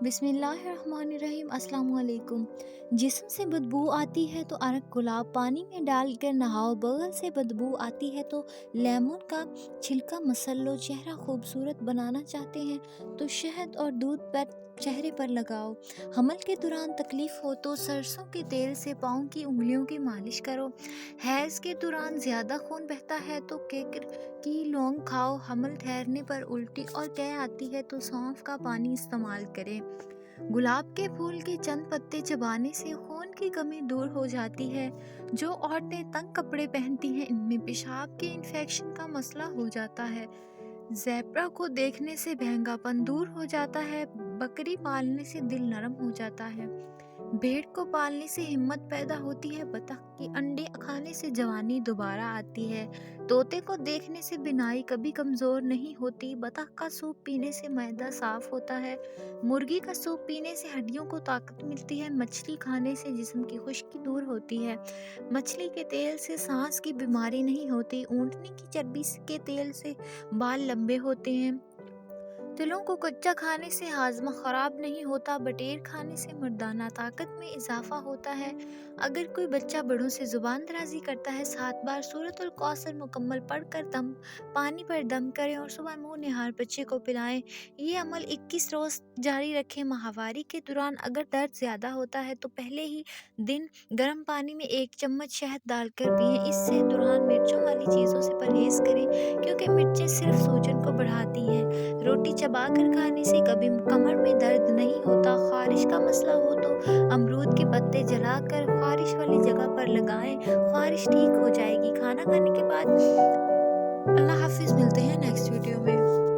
बिस्मिल्लाहिर्रहमानिर्रहीम। अस्सलाम वालेकुम। जिस्म से बदबू आती है तो अरक गुलाब पानी में डालकर नहाओ, बगल से बदबू आती है तो लेमन का छिलका मसल लो, चेहरा खूबसूरत बनाना चाहते हैं तो शहद और दूध पर चेहरे पर लगाओ, हमल के दौरान तकलीफ हो तो सरसों के तेल से पाँव की उंगलियों की मालिश करो, हैज़ के दौरान ज़्यादा खून बहता है तो केकर की लौंग खाओ, हमल ठहरने पर उल्टी और कै आती है तो सौंफ का पानी इस्तेमाल करें। गुलाब के फूल के चंद पत्ते चबाने से खून की कमी दूर हो जाती है। जो औरतें तंग कपड़े पहनती हैं इनमें पेशाब के इन्फेक्शन का मसला हो जाता है। ज़ेब्रा को देखने से बहंगापन दूर हो जाता है। बकरी पालने से दिल नरम हो जाता है। भेड़ को पालने से हिम्मत पैदा होती है। बतख के अंडे खाने से जवानी दोबारा आती है। तोते को देखने से बीनाई कभी कमज़ोर नहीं होती। बतख का सूप पीने से मैदा साफ होता है। मुर्गी का सूप पीने से हड्डियों को ताकत मिलती है। मछली खाने से जिस्म की खुश्की दूर होती है। मछली के तेल से सांस की बीमारी नहीं होती। ऊँटनी की चर्बी के तेल से बाल लंबे होते हैं। तिलों को कच्चा खाने से हाजमा खराब नहीं होता। बटेर खाने से मर्दाना ताकत में इजाफा होता है। अगर कोई बच्चा बड़ों से जुबान दराजी करता है 7 बार सूरतुल कौसर मुकम्मल पढ़कर पानी पर दम करें और सुबह मुंह निहार बच्चे को पिलाएं। ये अमल 21 रोज जारी रखें। माहवारी के दौरान अगर दर्द ज़्यादा होता है तो पहले ही दिन गर्म पानी में 1 चम्मच शहद डालकर पिएं। इससे दौरान मिर्चों वाली चीज़ों से परहेज़ करें क्योंकि मिर्चें सिर्फ सूजन को बढ़ाती हैं। रोटी चबाकर खाने से कभी कमर में दर्द नहीं होता। खारिश का मसला हो तो अमरूद के पत्ते जलाकर खारिश वाली जगह पर लगाएं, खारिश ठीक हो जाएगी। खाना खाने के बाद अल्लाह हाफिज़, मिलते हैं नेक्स्ट वीडियो में।